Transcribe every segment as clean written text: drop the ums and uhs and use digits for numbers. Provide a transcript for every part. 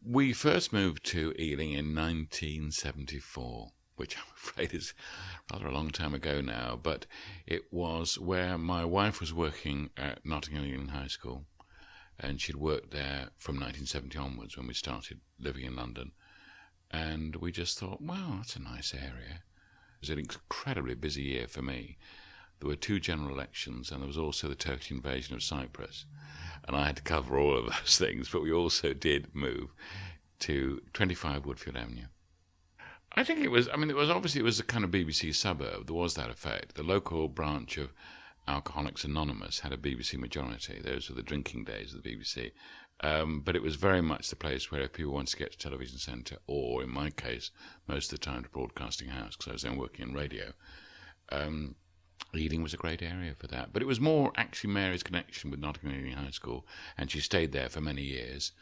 We first moved to Ealing in 1974, which I'm afraid is rather a long time ago now, but it was where my wife was working at Nottingham Ealing High School, and she'd worked there from 1970 onwards when we started living in London. And we just thought, wow, that's a nice area. It was an incredibly busy year for me. There were 2 general elections, and there was also the Turkish invasion of Cyprus. And I had to cover all of those things, but we also did move to 25 Woodfield Avenue. I think it was a kind of BBC suburb. There was that effect. The local branch of Alcoholics Anonymous had a BBC majority. Those were the drinking days of the BBC. But it was very much the place where if people wanted to get to television centre, or in my case, most of the time to Broadcasting House, because I was then working in radio, Ealing was a great area for that. But it was more actually Mary's connection with Nottingham Ealing High School, and she stayed there for many years,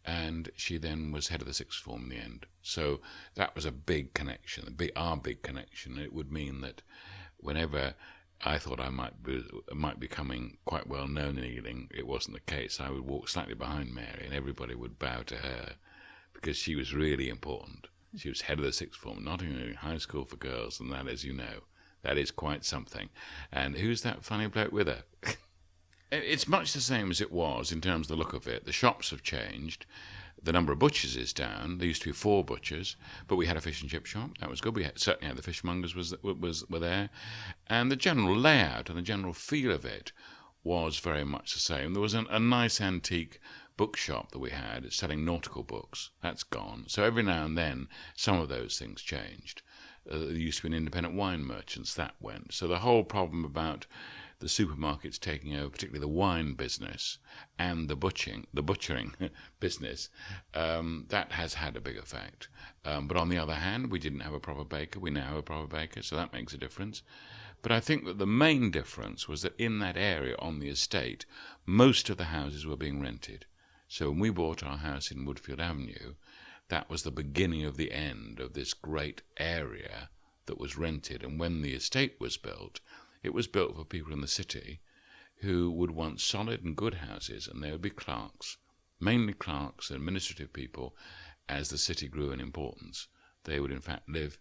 and she then was head of the sixth form in the end. So that was a big connection, our big connection. It would mean that whenever I thought I might be becoming quite well known in Ealing, it wasn't the case. I would walk slightly behind Mary, and everybody would bow to her, because she was really important. She was head of the sixth form, Nottingham Ealing High School for girls, and that, as you know, that is quite something. And who's that funny bloke with her? It's much the same as it was in terms of the look of it. The shops have changed. The number of butchers is down. There used to be 4 butchers, but we had a fish and chip shop. That was good. We certainly had the fishmongers were there. And the general layout and the general feel of it was very much the same. There was a nice antique bookshop that we had selling nautical books. That's gone. So every now and then, some of those things changed. There used to be an independent wine merchants. That went. So the whole problem about the supermarkets taking over, particularly the wine business and the butchering business, that has had a big effect. But on the other hand, we didn't have a proper baker. We now have a proper baker, so that makes a difference. But I think that the main difference was that in that area on the estate, most of the houses were being rented. So when we bought our house in Woodfield Avenue, that was the beginning of the end of this great area that was rented. And when the estate was built, it was built for people in the city who would want solid and good houses, and they would be clerks, mainly clerks and administrative people. As the city grew in importance, they would in fact live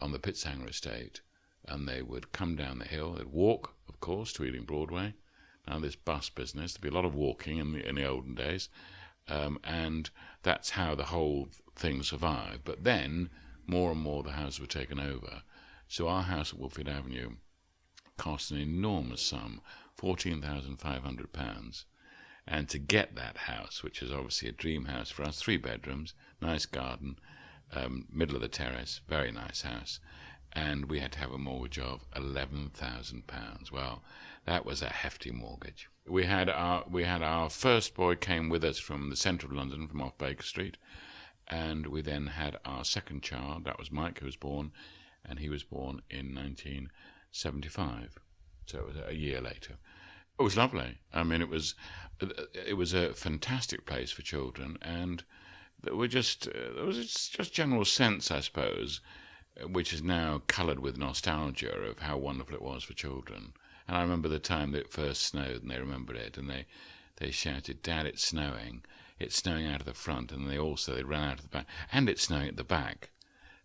on the Pitshanger estate, and they would come down the hill. They'd walk, of course, to Ealing Broadway. Now this bus business, there'd be a lot of walking in the olden days, and that's how the whole thing survived. But then more and more the houses were taken over. So our house at Woodfield Avenue cost an enormous sum, £14,500. And to get that house, which is obviously a dream house for us, 3 bedrooms, nice garden, middle of the terrace, very nice house, and we had to have a mortgage of £11,000. Well, that was a hefty mortgage. We had our first boy came with us from the centre of London, from off Baker Street, and we then had our second child. That was Mike, who was born, and he was born in 1975, so it was a year later. It was lovely. I mean, it was a fantastic place for children, and there was just general sense, I suppose, which is now coloured with nostalgia of how wonderful it was for children. And I remember the time that it first snowed, and they remembered it, and they shouted, "Dad, it's snowing! It's snowing out of the front," and they ran out of the back, and it's snowing at the back.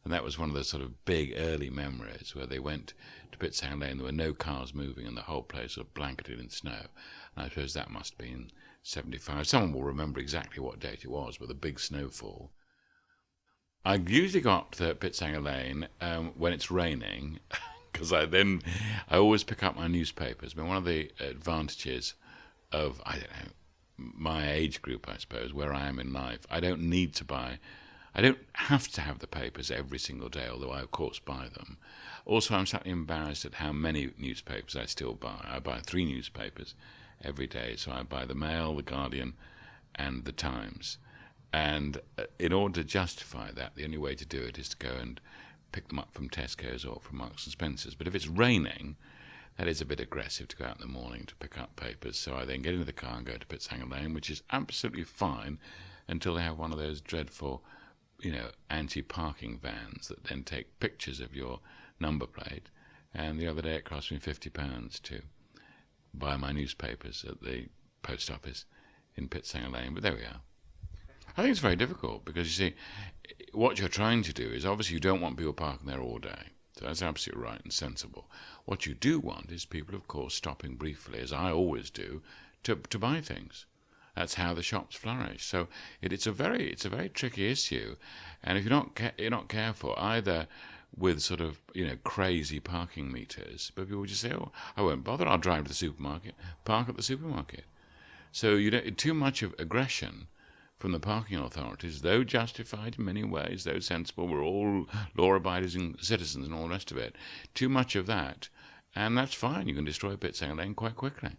And that was one of the sort of big early memories where they went to Pitshanger Lane. There were no cars moving, and the whole place was blanketed in snow. And I suppose that must have been 75. Someone will remember exactly what date it was, but the big snowfall. I usually go up to Pitshanger Lane when it's raining, because I always pick up my newspapers. But one of the advantages of, I don't know, my age group, I suppose, where I am in life, I don't have to have the papers every single day, although I, of course, buy them. Also, I'm slightly embarrassed at how many newspapers I still buy. I buy 3 newspapers every day, so I buy the Mail, the Guardian, and the Times. And in order to justify that, the only way to do it is to go and pick them up from Tesco's or from Marks and Spencer's. But if it's raining, that is a bit aggressive to go out in the morning to pick up papers. So I then get into the car and go to Pitshanger Lane, which is absolutely fine until they have one of those dreadful, anti-parking vans that then take pictures of your number plate. And the other day it cost me £50 to buy my newspapers at the post office in Pitshanger Lane. But there we are. I think it's very difficult because you see, what you're trying to do is obviously you don't want people parking there all day. So that's absolutely right and sensible. What you do want is people, of course, stopping briefly, as I always do, to buy things. That's how the shops flourish. So it's a very tricky issue, and if you're not careful either with sort of crazy parking meters, but people just say, "Oh, I won't bother. I'll drive to the supermarket, park at the supermarket." So too much of aggression from the parking authorities, though justified in many ways, though sensible, we're all law-abiding citizens and all the rest of it. Too much of that, and that's fine. You can destroy Pitshanger Lane quite quickly.